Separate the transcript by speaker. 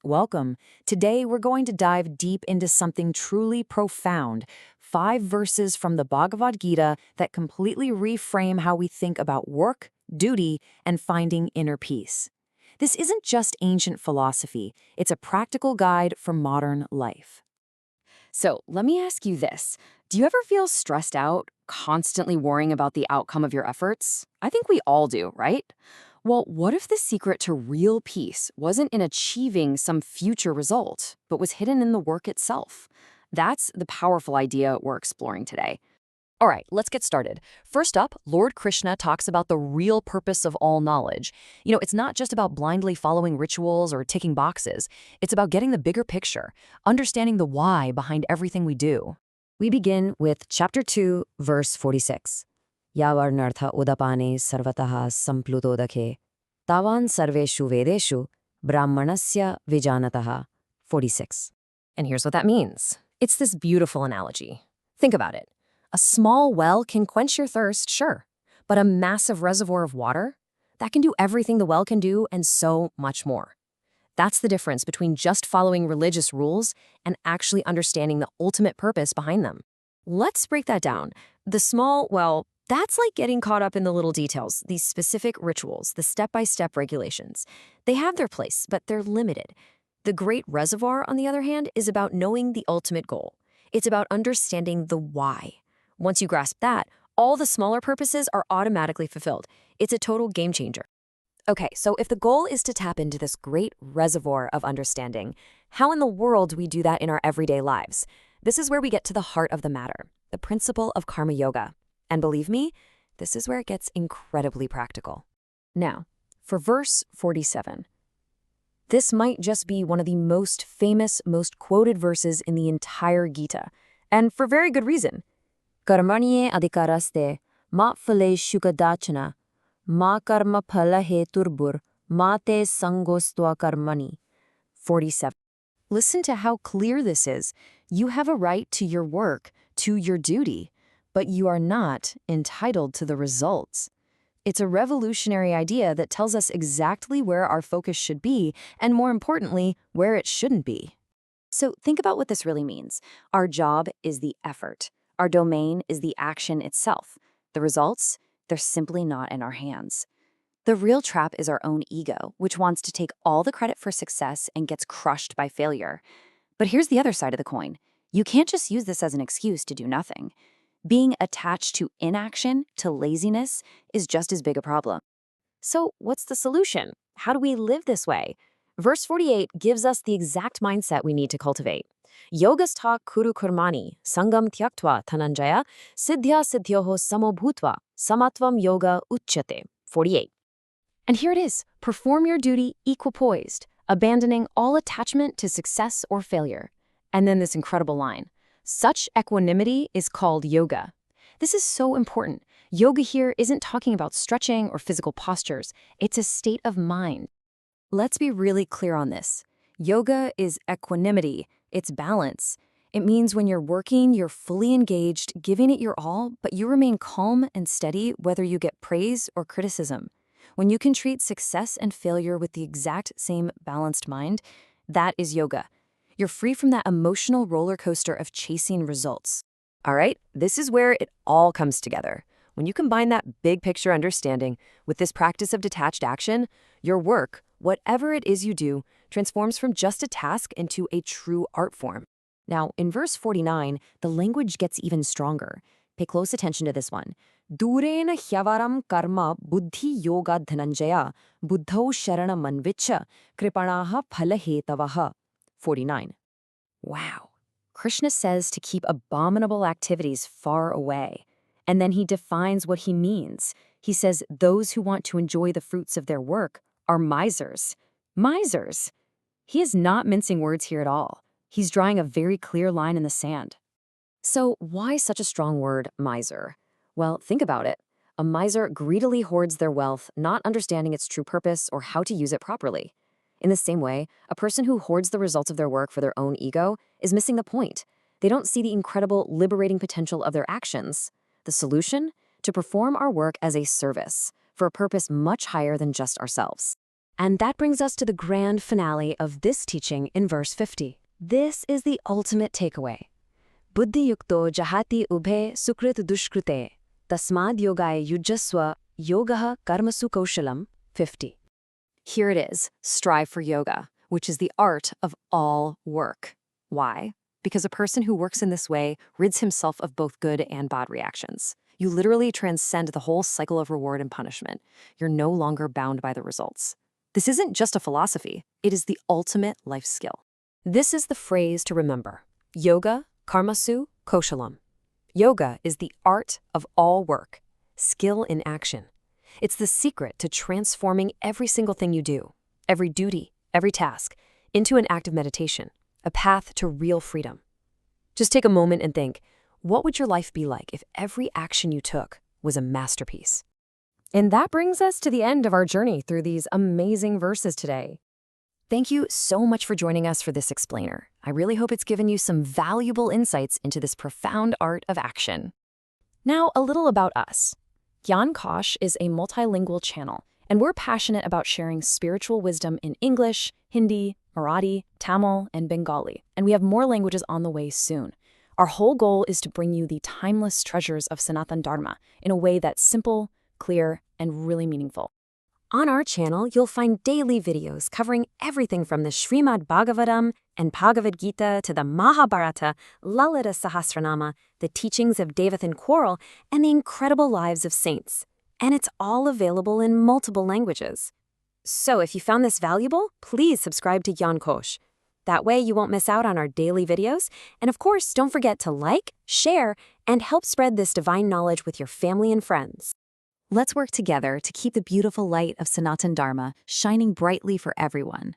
Speaker 1: Welcome. Today we're going to dive deep into something truly profound. 5 verses from the Bhagavad Gita that completely reframe how we think about work, duty, and finding inner peace. This isn't just ancient philosophy, it's a practical guide for modern life.
Speaker 2: So let me ask you this. Do you ever feel stressed out, constantly worrying about the outcome of your efforts? I think we all do, right? Well, what if the secret to real peace wasn't in achieving some future result, but was hidden in the work itself? That's the powerful idea we're exploring today. All right, let's get started. First up, Lord Krishna talks about the real purpose of all knowledge. It's not just about blindly following rituals or ticking boxes. It's about getting the bigger picture, understanding the why behind everything we do. We begin with chapter 2, verse 46. Yavarnartha udapane sarvataha samplutodakhe tavan sarveshu vedeshu brahmanasya vijanataha. 46. And here's what that means. It's this beautiful analogy. Think about it. A small well can quench your thirst, sure, but a massive reservoir of water, that can do everything the well can do and so much more. That's the difference between just following religious rules and actually understanding the ultimate purpose behind them. Let's break that down. The small, well, that's like getting caught up in the little details, these specific rituals, the step-by-step regulations. They have their place, but they're limited. The great reservoir, on the other hand, is about knowing the ultimate goal. It's about understanding the why. Once you grasp that, all the smaller purposes are automatically fulfilled. It's a total game changer. Okay, so if the goal is to tap into this great reservoir of understanding, how in the world do we do that in our everyday lives? This is where we get to the heart of the matter, the principle of karma yoga. And believe me, this is where it gets incredibly practical. Now, for verse 47. This might just be one of the most famous, most quoted verses in the entire Gita, and for very good reason. Karmanye adhikaraste ma phaleshu kadachana ma karma phala heturbur ma te sangostva karmani. 47. Listen to how clear this is. You have a right to your work, to your duty, but you are not entitled to the results. It's a revolutionary idea that tells us exactly where our focus should be, and more importantly, where it shouldn't be. So think about what this really means. Our job is the effort. Our domain is the action itself. The results, they're simply not in our hands. The real trap is our own ego, which wants to take all the credit for success and gets crushed by failure. But here's the other side of the coin. You can't just use this as an excuse to do nothing. Being attached to inaction, to laziness, is just as big a problem. So what's the solution? How do we live this way? Verse 48 gives us the exact mindset we need to cultivate. Yogastha kuru kurmani, sangam tyaktva thananjaya, siddhya siddhyoho samobhutva, samatvam yoga uchyate. 48. And here it is. Perform your duty equipoised, abandoning all attachment to success or failure. And then this incredible line. Such equanimity is called yoga. This is so important. Yoga here isn't talking about stretching or physical postures. It's a state of mind. Let's be really clear on this. Yoga is equanimity. It's balance. It means when you're working, you're fully engaged, giving it your all, but you remain calm and steady whether you get praise or criticism. When you can treat success and failure with the exact same balanced mind, that is yoga. You're free from that emotional roller coaster of chasing results. All right, this is where it all comes together. When you combine that big picture understanding with this practice of detached action, your work, whatever it is you do, transforms from just a task into a true art form. Now, in verse 49, the language gets even stronger. Pay close attention to this one. Durena hyavaram karma buddhi yoga dhananjaya buddhau sharana manvicha kripanaha phalahetavaha. 49. Wow. Krishna says to keep abominable activities far away. And then he defines what he means. He says those who want to enjoy the fruits of their work are misers. Misers. He is not mincing words here at all. He's drawing a very clear line in the sand. So why such a strong word, miser? Well, think about it. A miser greedily hoards their wealth, not understanding its true purpose or how to use it properly. In the same way, a person who hoards the results of their work for their own ego is missing the point. They don't see the incredible, liberating potential of their actions. The solution? To perform our work as a service, for a purpose much higher than just ourselves. And that brings us to the grand finale of this teaching in verse 50. This is the ultimate takeaway. Buddhi yukto jahati ubhe sukrit dushkrite tasmad yogaye yujaswa yogaha karmasu kaushalam 50.
Speaker 1: Here it is, strive for yoga, which is the art of all work. Why? Because a person who works in this way rids himself of both good and bad reactions. You literally transcend the whole cycle of reward and punishment. You're no longer bound by the results. This isn't just a philosophy, it is the ultimate life skill.
Speaker 2: This is the phrase to remember. Yoga, karmasu, kaushalam. Yoga is the art of all work, skill in action. It's the secret to transforming every single thing you do, every duty, every task, into an act of meditation, a path to real freedom. Just take a moment and think, what would your life be like if every action you took was a masterpiece?
Speaker 1: And that brings us to the end of our journey through these amazing verses today. Thank you so much for joining us for this explainer. I really hope it's given you some valuable insights into this profound art of action. Now, a little about us. Gyan Kosh is a multilingual channel, and we're passionate about sharing spiritual wisdom in English, Hindi, Marathi, Tamil, and Bengali, and we have more languages on the way soon. Our whole goal is to bring you the timeless treasures of Sanatan Dharma in a way that's simple, clear, and really meaningful. On our channel, you'll find daily videos covering everything from the Srimad Bhagavatam and Bhagavad Gita to the Mahabharata, Lalita Sahasranama, the teachings of Devathan Quarrel, and the incredible lives of saints. And it's all available in multiple languages. So if you found this valuable, please subscribe to Gyan Kosh. That way you won't miss out on our daily videos. And of course, don't forget to like, share, and help spread this divine knowledge with your family and friends. Let's work together to keep the beautiful light of Sanatan Dharma shining brightly for everyone.